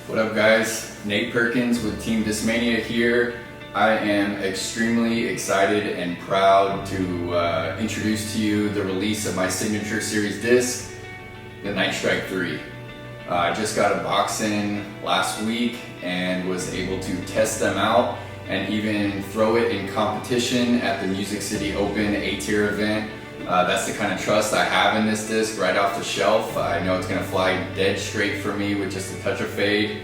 What up guys, Nate Perkins with Team Discmania here. I am extremely excited and proud to introduce to you the release of my signature series disc, the Nite Strike 3. I just got a box in last week and was able to test them out and even throw it in competition at the Music City Open A-tier event. That's the kind of trust I have in this disc right off the shelf. I know it's going to fly dead straight for me with just a touch of fade.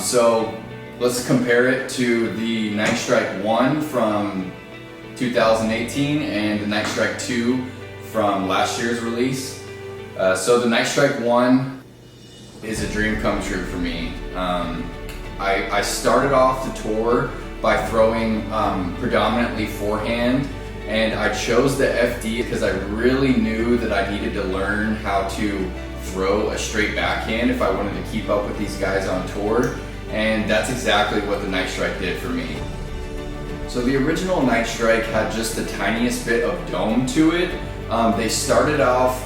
So let's compare it to the Nite Strike 1 from 2018 and the Nite Strike 2 from last year's release. So the Nite Strike 1 is a dream come true for me. I started off the tour by throwing predominantly forehand, and I chose the FD because I really knew that I needed to learn how to throw a straight backhand if I wanted to keep up with these guys on tour, and that's exactly what the Nite Strike did for me. So the original Nite Strike had just the tiniest bit of dome to it. They started off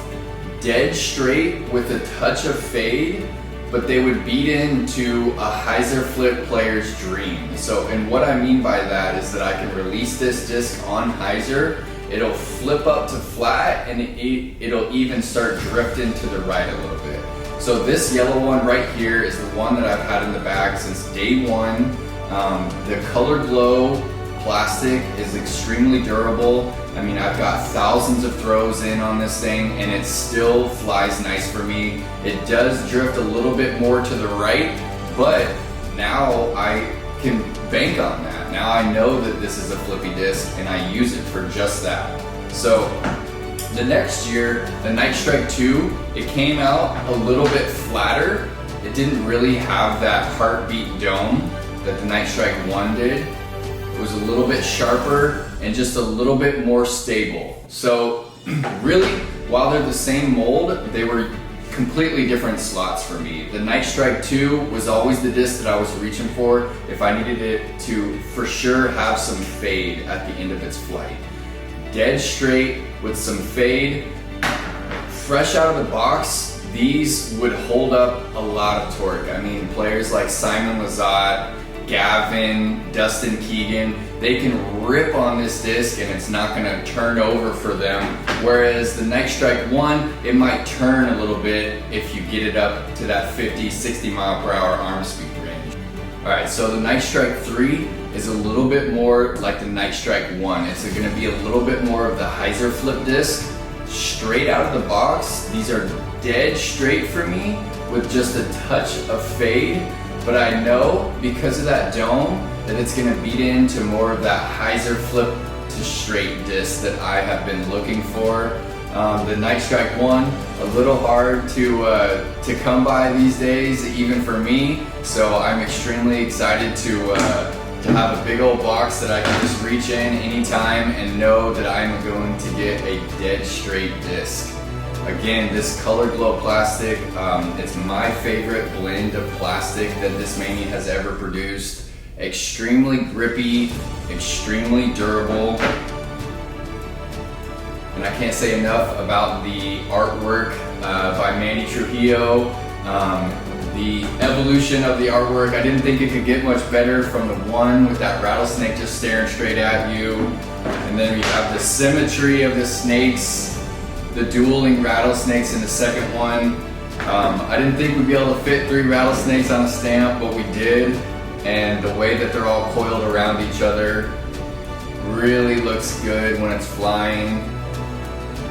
dead straight with a touch of fade, but they would beat into a hyzer flip player's dream. So, and what I mean by that is that I can release this disc on hyzer, it'll flip up to flat, and it'll even start drifting to the right a little bit. So this yellow one right here is the one that I've had in the bag since day one. The Color Glow plastic is extremely durable. I mean, I've got thousands of throws in on this thing and it still flies nice for me. It does drift a little bit more to the right, but now I can bank on that. Now I know that this is a flippy disc and I use it for just that. So the next year, the Nite Strike 2, it came out a little bit flatter. It didn't really have that heartbeat dome that the Nite Strike 1 did. It was a little bit sharper and just a little bit more stable. So really, while they're the same mold, they were completely different slots for me. The Nite Strike 2 was always the disc that I was reaching for if I needed it to for sure have some fade at the end of its flight. Dead straight with some fade, fresh out of the box, these would hold up a lot of torque. I mean, players like Simon Lizotte, Gavin, Dustin Keegan, they can rip on this disc and it's not gonna turn over for them. Whereas the Nite Strike 1, it might turn a little bit if you get it up to that 50, 60 mile per hour arm speed range. All right, so the Nite Strike 3 is a little bit more like the Nite Strike 1. It's gonna be a little bit more of the hyzer flip disc. Straight out of the box, these are dead straight for me with just a touch of fade. But I know because of that dome that it's gonna beat into more of that hyzer flip to straight disc that I have been looking for. The Nite Strike 1, a little hard to come by these days, even for me. So I'm extremely excited to have a big old box that I can just reach in anytime and know that I'm going to get a dead straight disc. Again, this Color Glow plastic, it's my favorite blend of plastic that Discmania has ever produced. Extremely grippy, extremely durable. And I can't say enough about the artwork by Manny Trujillo. The evolution of the artwork, I didn't think it could get much better from the one with that rattlesnake just staring straight at you. And then we have the symmetry of the snakes, the dueling rattlesnakes in the second one. I didn't think we'd be able to fit 3 rattlesnakes on a stamp, but we did. And the way that they're all coiled around each other really looks good when it's flying.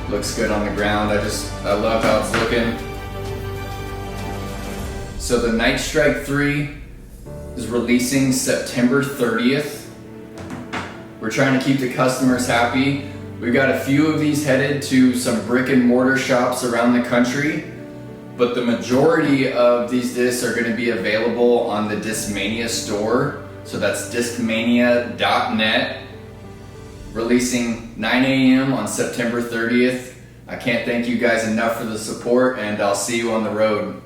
Looks good on the ground. I love how it's looking. So the Nite Strike 3 is releasing September 30th. We're trying to keep the customers happy. We've got a few of these headed to some brick and mortar shops around the country, but the majority of these discs are going to be available on the Discmania store. So that's discmania.net, releasing 9 a.m. on September 30th. I can't thank you guys enough for the support, and I'll see you on the road.